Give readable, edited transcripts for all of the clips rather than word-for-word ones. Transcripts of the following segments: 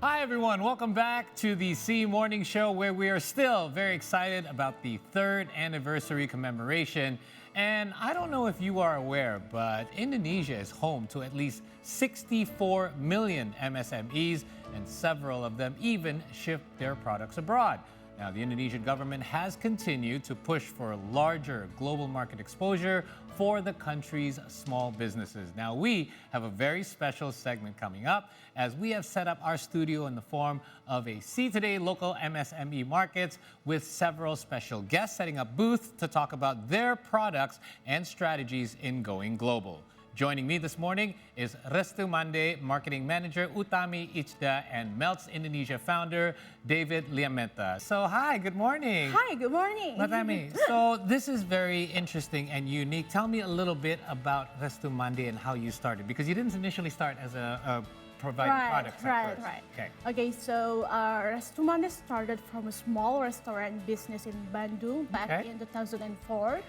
Hi, everyone. Welcome back to the C Morning Show, where we are still very excited about the third anniversary commemoration. And I don't know if you are aware, but Indonesia is home to at least 64 million MSMEs, and several of them even ship their products abroad. Now, the Indonesian government has continued to push for larger global market exposure for the country's small businesses. Now, we have a very special segment coming up, as we have set up our studio in the form of a See Today local MSME markets with several special guests setting up booths to talk about their products and strategies in going global. Joining me this morning is Restu Mande Marketing Manager Utami Ichda and Melts Indonesia founder David Liementha. So hi, good morning. Hi, good morning. Utami, so this is very interesting and unique. Tell me a little bit about Restu Mande and how you started, because you didn't initially start as a providing products at first. Okay, so Restu Mande started from a small restaurant business in Bandung back in 2004.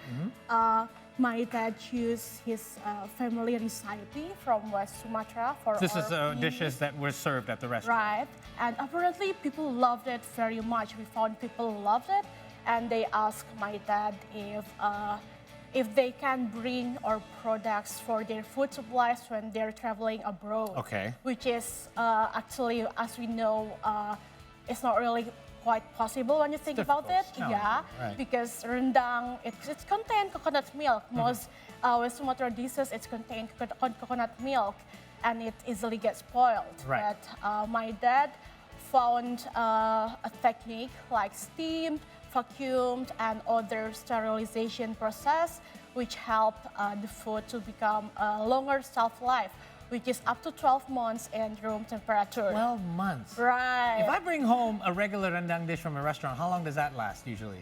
My dad used his family recipe from West Sumatra for This is dishes that were served at the restaurant. Right, and apparently people loved it very much. We found people loved it, and they asked my dad if they can bring our products for their food supplies when they're traveling abroad. Okay. Which is actually, as we know, it's not really quite possible when you think about it. Because rendang, it contains coconut milk. Most West Sumatra dishes, it contains coconut milk, and it easily gets spoiled. But my dad found a technique like steamed, vacuumed, and other sterilization process, which help the food to become a longer shelf life, which is up to 12 months in room temperature. 12 months? Right. If I bring home a regular rendang dish from a restaurant, how long does that last usually?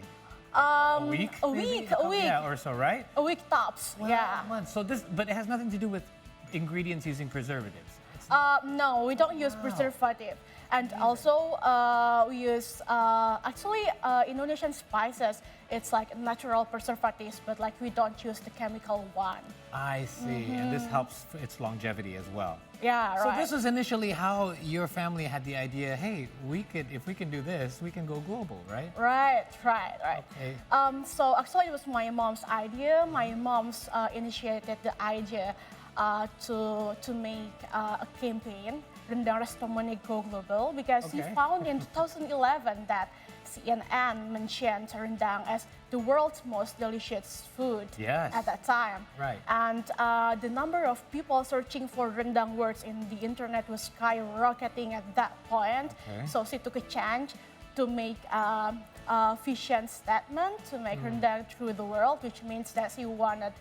A week? A week. Yeah, or so, right? A week tops, 12 months. So but it has nothing to do with ingredients using preservatives? No, we don't use preservative. And also, we use Indonesian spices. It's like natural preservatives, but like we don't use the chemical one. I see, and this helps its longevity as well. Yeah, So this was initially how your family had the idea, hey, if we can do this, we can go global, right? Right. Okay. So actually it was my mom's idea. My mom's initiated the idea to make a campaign, Rendang Restu Mande Go Global, because he found in 2011 that CNN mentioned rendang as the world's most delicious food at that time. Right. And the number of people searching for rendang words in the internet was skyrocketing at that point. So she took a chance to make a vision statement to make rendang through the world, which means that she wanted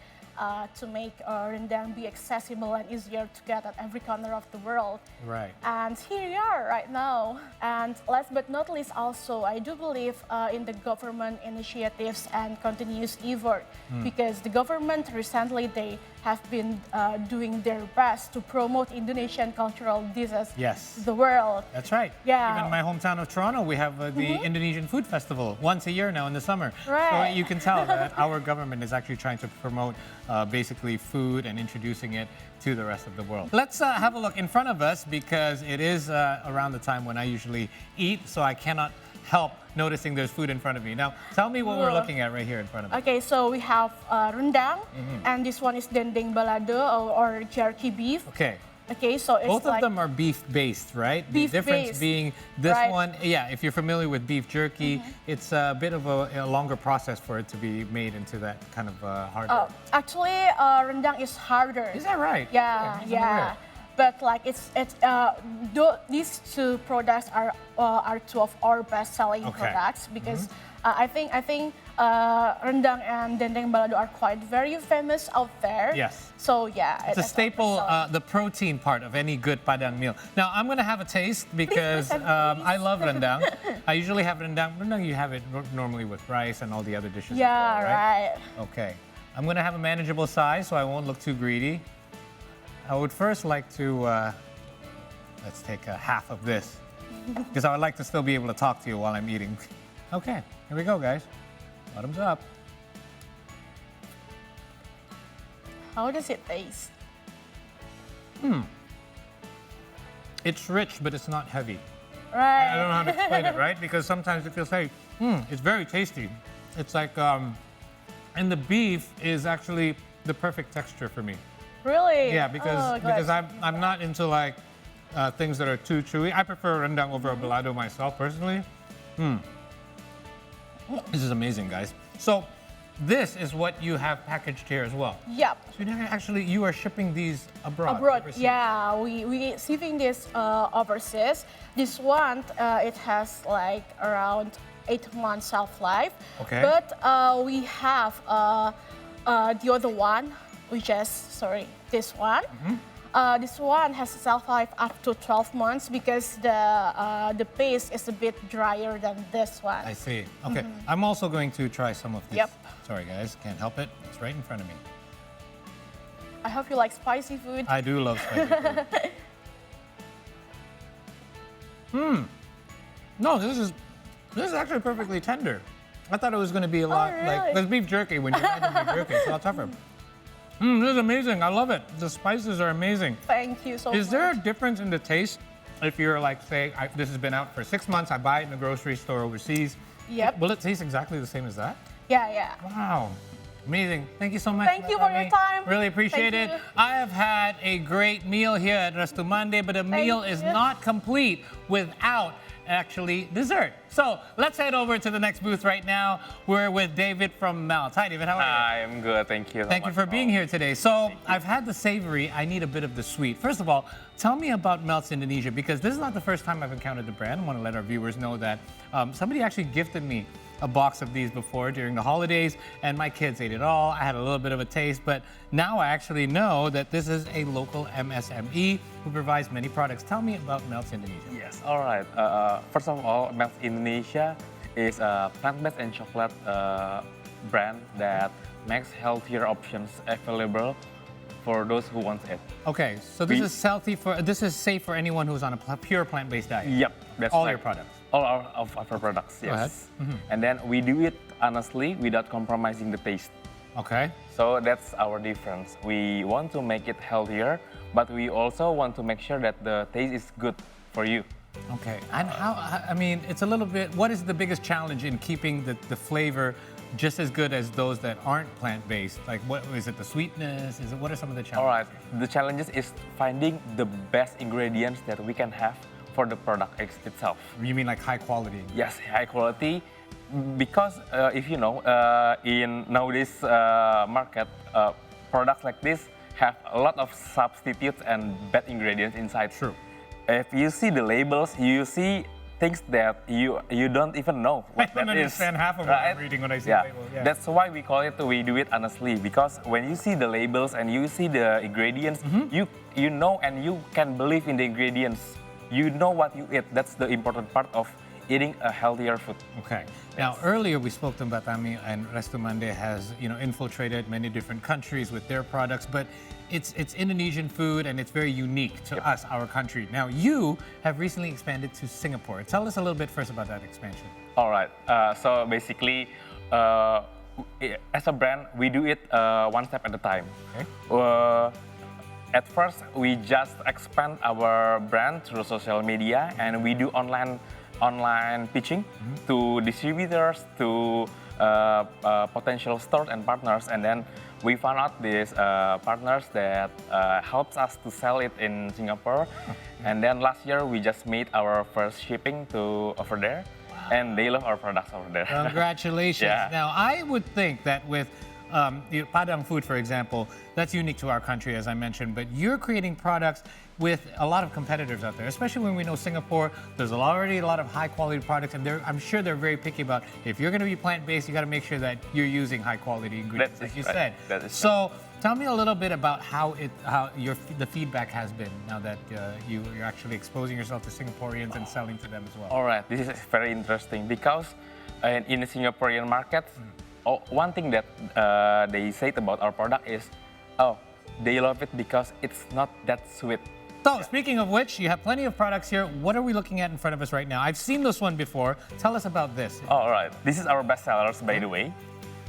to make rendang be accessible and easier to get at every corner of the world. Right. And here we are right now. And last but not least, also, I do believe in the government initiatives and continuous effort, because the government recently, they have been doing their best to promote Indonesian cultural dishes to the world. That's right. Yeah. Even in my hometown of Toronto, we have the Indonesian Food Festival once a year now in the summer. Right. So you can tell that our government is actually trying to promote basically food and introducing it to the rest of the world. Let's have a look in front of us, because it is around the time when I usually eat, so I cannot help noticing there's food in front of me. Now, tell me what we're looking at right here in front of us. Okay, so we have rendang, and this one is dendeng balado or jerky beef. Okay, so it's both of them are beef-based, right? The difference being this one, if you're familiar with beef jerky, it's a bit of a longer process for it to be made into that kind of harder. Actually, rendang is harder. Is that right? Yeah. But like these two products are two of our best-selling products, because I think rendang and dendeng balado are quite very famous out there. Yes. So yeah, it's a staple, the protein part of any good Padang meal. Now I'm going to have a taste, because I love rendang. I usually have rendang. Rendang, you have it normally with rice and all the other dishes. Yeah, as well, right? Okay. I'm going to have a manageable size, so I won't look too greedy. I would first like to, let's take a half of this, because I would like to still be able to talk to you while I'm eating. Okay, here we go, guys. Bottoms up. How does it taste? It's rich, but it's not heavy. Right. I don't know how to explain it, right? Because sometimes it feels like, it's very tasty. It's like, and the beef is actually the perfect texture for me. Really? Yeah, because I'm not into like things that are too chewy. I prefer rendang over a balado myself personally. This is amazing, guys. So this is what you have packaged here as well. Yep. So you are shipping these abroad. Abroad, yeah. We shipping this overseas. This one, it has like around 8 months shelf life. Okay. But we have the other one, which is, this one. This one has a shelf life up to 12 months because the paste is a bit drier than this one. I see. Okay. I'm also going to try some of this. Yep. Sorry, guys. Can't help it. It's right in front of me. I hope you like spicy food. I do love spicy food. No, this is actually perfectly tender. I thought it was going to be a lot like there's beef jerky when you add beef jerky. It's a lot tougher. This is amazing. I love it. The spices are amazing. Thank you so much. Is there a difference in the taste if you're like, say, this has been out for 6 months, I buy it in the grocery store overseas? Yep. Will it taste exactly the same as that? Yeah. Wow. Amazing. Thank you so much. Thank you for your time. Really appreciate it. I have had a great meal here at Restumande, but a meal is not complete without actually dessert. So let's head over to the next booth right now. We're with David from Melts. Hi, David. How are you? Hi, I'm good. Thank you. Thank you for being here today. So I've had the savory. I need a bit of the sweet. First of all, tell me about Melts Indonesia, because this is not the first time I've encountered the brand. I want to let our viewers know that somebody actually gifted me a box of these before during the holidays, and my kids ate it all. I had a little bit of a taste, but now I actually know that this is a local MSME who provides many products. Tell me about Melts Indonesia. Yes, all right. First of all, Melts Indonesia is a plant-based and chocolate brand that makes healthier options available for those who want it. Okay, so this is healthy this is safe for anyone who's on a pure plant-based diet. Yep, that's all right. your products. All of our products, yes. Go ahead. And then we do it honestly without compromising the taste. Okay. So that's our difference. We want to make it healthier, but we also want to make sure that the taste is good for you. Okay, and I mean, it's a little bit, what is the biggest challenge in keeping the flavor just as good as those that aren't plant-based? Like, what is it, the sweetness? What are some of the challenges? All right, the challenges is finding the best ingredients that we can have for the product itself. You mean like high quality? Yes, high quality. Because if you know, in nowadays market, products like this have a lot of substitutes and bad ingredients inside. True. If you see the labels, you see things that you don't even know what I don't understand half of what I'm reading when I see the label. Yeah. That's why we do it honestly, because when you see the labels and you see the ingredients, you know and you can believe in the ingredients. You know what you eat. That's the important part of eating a healthier food. Okay. Now, earlier we spoke to Utami, and Restumande has infiltrated many different countries with their products, but it's Indonesian food and it's very unique to us, our country. Now, you have recently expanded to Singapore. Tell us a little bit first about that expansion. All right. So basically, as a brand, we do it one step at a time. Okay. At first, we just expand our brand through social media, and we do online pitching to distributors, to potential stores and partners, and then we found out these partners that helps us to sell it in Singapore. And then last year, we just made our first shipping to over there, and they love our products over there. Congratulations. Yeah. Now, I would think that with Padang food, for example, that's unique to our country, as I mentioned, but you're creating products with a lot of competitors out there, especially when we know Singapore, there's already a lot of high quality products, and I'm sure they're very picky about if you're going to be plant-based, you got to make sure that you're using high quality ingredients, like you said. That is so tell me a little bit about how the feedback has been now that you're actually exposing yourself to Singaporeans and selling to them as well. All right, this is very interesting because in the Singaporean market, one thing that they said about our product is, they love it because it's not that sweet. So, speaking of which, you have plenty of products here. What are we looking at in front of us right now? I've seen this one before. Tell us about this. All right, this is our best sellers, by the way.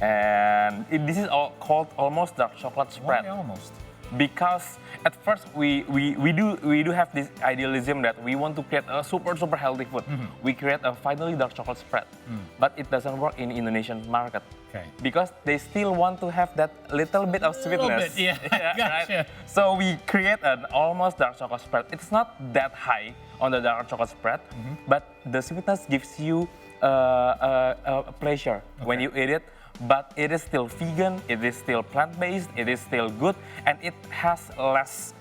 And this is called almost dark chocolate spread. Why almost? because at first we do have this idealism that we want to create a super healthy food. We create a finally dark chocolate spread, but it doesn't work in Indonesian market. Okay. Because they still want to have that little bit of sweetness. Yeah, gotcha. Right? So we create an almost dark chocolate spread. It's not that high on the dark chocolate spread, but the sweetness gives you a pleasure when you eat it. But it is still vegan, it is still plant-based, it is still good, and it has less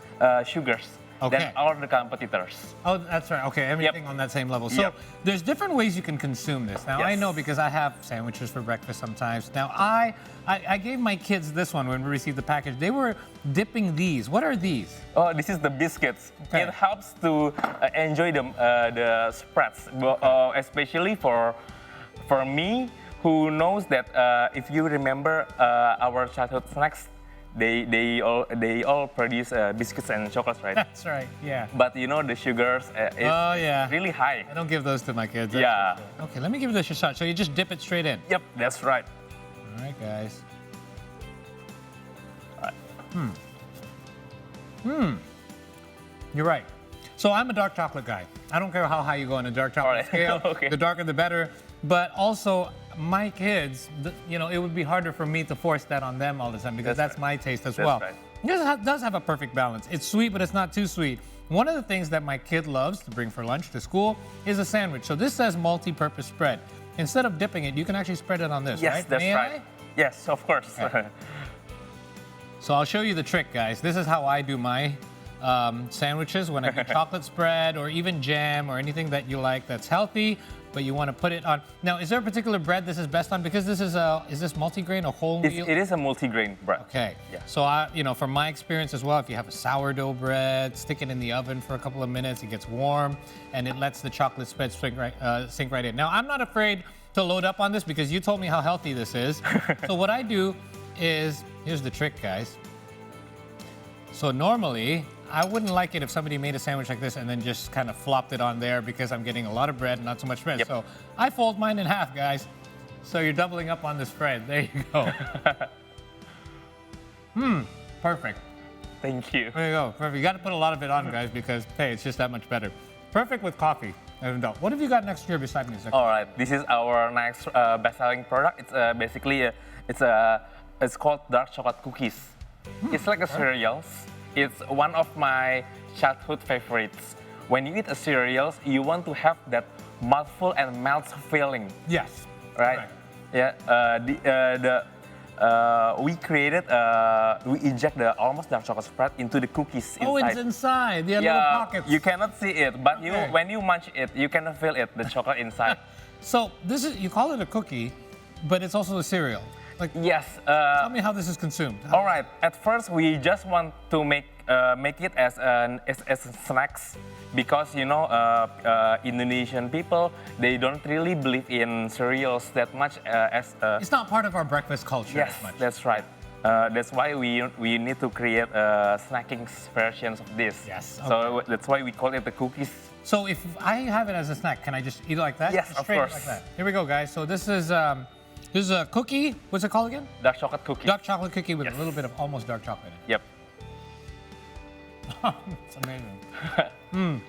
sugars than all the competitors. Oh, that's right. Okay, everything on that same level. So there's different ways you can consume this. Now, I know because I have sandwiches for breakfast sometimes. Now, I gave my kids this one when we received the package. They were dipping these. What are these? Oh, this is the biscuits. Okay. It helps to enjoy the spreads, especially for me, who knows that if you remember our childhood snacks, they all produce biscuits and chocolates, right? That's right. Yeah. But you know the sugars is really high. I don't give those to my kids. Yeah. Okay, let me give this a shot. So you just dip it straight in. Yep, that's right. All right, guys. You're right. So I'm a dark chocolate guy. I don't care how high you go on a dark chocolate scale. Okay. The darker the better. But also, my kids, you know, it would be harder for me to force that on them all the time because that's my taste as well. Right. It does have a perfect balance. It's sweet, but it's not too sweet. One of the things that my kid loves to bring for lunch to school is a sandwich. So this says multi-purpose spread. Instead of dipping it, you can actually spread it on this, right? Yes, that's right. Yes, of course. Okay. So I'll show you the trick, guys. This is how I do my sandwiches when I get chocolate spread or even jam or anything that you like that's healthy, but you want to put it on. Now, is there a particular bread this is best on? Because this is this multigrain or whole wheat? It is a multigrain bread. Okay. Yeah. So, you know, from my experience as well, if you have a sourdough bread, stick it in the oven for a couple of minutes, it gets warm, and it lets the chocolate spread sink right in. Now, I'm not afraid to load up on this because you told me how healthy this is. So what I do is, here's the trick, guys. So normally, I wouldn't like it if somebody made a sandwich like this and then just kind of flopped it on there because I'm getting a lot of bread and not so much bread. Yep. So I fold mine in half, guys. So you're doubling up on the spread. There you go. Perfect. Thank you. There you go. Perfect. You got to put a lot of it on, guys, because, hey, it's just that much better. Perfect with coffee. What have you got next year beside me? All right, this is our next best-selling product. It's basically it's called dark chocolate cookies. It's like a cereals. It's one of my childhood favorites. When you eat a cereals, you want to have that mouthful and melt feeling. Yes. Right. Yeah. We created. We inject the almost dark chocolate spread into the cookies inside. Oh, it's inside. The little pockets. You cannot see it, but when you munch it, you can feel it. The chocolate inside. So you call it a cookie, but it's also a cereal. Like, yes. Tell me how this is consumed. All right. At first, we just want to make it as snacks because you know Indonesian people, they don't really believe in cereals that much as. It's not part of our breakfast culture Yes, as much. that's right. That's why we need to create snacking versions of this. Yes. So that's why we call it the cookies. So if I have it as a snack, can I just eat it like that? Yes, Just of straight course. Like that. Here we go, guys. So this is a cookie. What's it called again? Dark chocolate cookie. Dark chocolate cookie with Yes. a little bit of almost dark chocolate in it. Yep. It's amazing.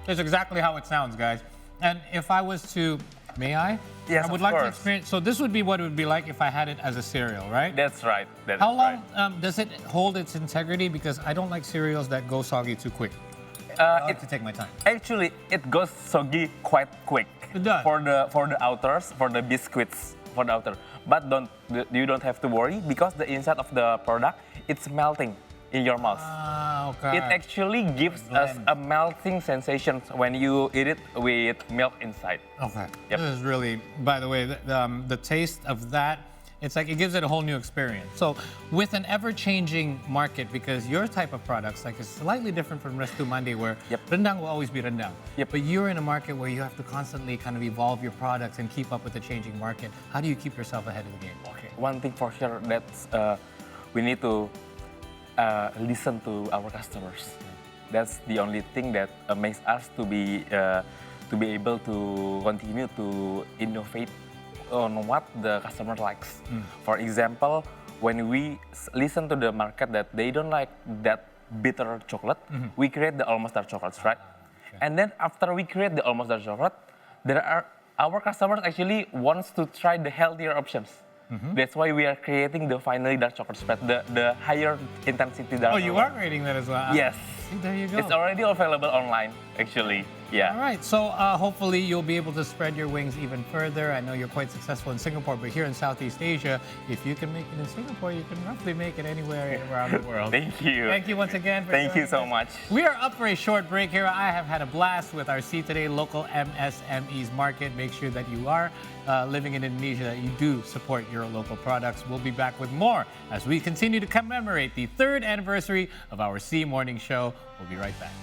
It's exactly how it sounds, guys. And if I was to, may I? Yes, I would of like to course. experience. So this would be what it would be like if I had it as a cereal, right? That's right. That How is long right. does it hold its integrity? Because I don't like cereals that go soggy too quick. I like to take my time. Actually, it goes soggy quite quick. It does. For the outers, for the biscuits, for the outer. But you don't have to worry because the inside of the product, it's melting in your mouth. Ah, okay. It actually gives us a melting sensation when you eat it with milk inside. Okay. Yep. This is really, by the way, the taste of that, it's like it gives it a whole new experience. So with an ever-changing market, because your type of products like is slightly different from Restu Mandi, where rendang will always be rendang. Yep. But you're in a market where you have to constantly kind of evolve your products and keep up with the changing market. How do you keep yourself ahead of the game? Okay. One thing for sure that's we need to listen to our customers. That's the only thing that makes us to be able to continue to innovate on what the customer likes. For example, when we listen to the market that they don't like that bitter chocolate, we create the almost dark chocolates, right? And then after we create the almost dark chocolate, our customers actually wants to try the healthier options. That's why we are creating the finally dark chocolate spread, the higher intensity dark. Oh, you are creating that as well? Yes. See, there you go. It's already available online, actually. Yeah. All right, so hopefully you'll be able to spread your wings even further. I know you're quite successful in Singapore, but here in Southeast Asia, if you can make it in Singapore, you can roughly make it anywhere around the world. Thank you. Thank you once again for Thank you so joining much. us. We are up for a short break here. I have had a blast with our See Today local MSMEs market. Make sure that you are living in Indonesia, that you do support your local products. We'll be back with more as we continue to commemorate the 3rd anniversary of our See Morning Show. We'll be right back.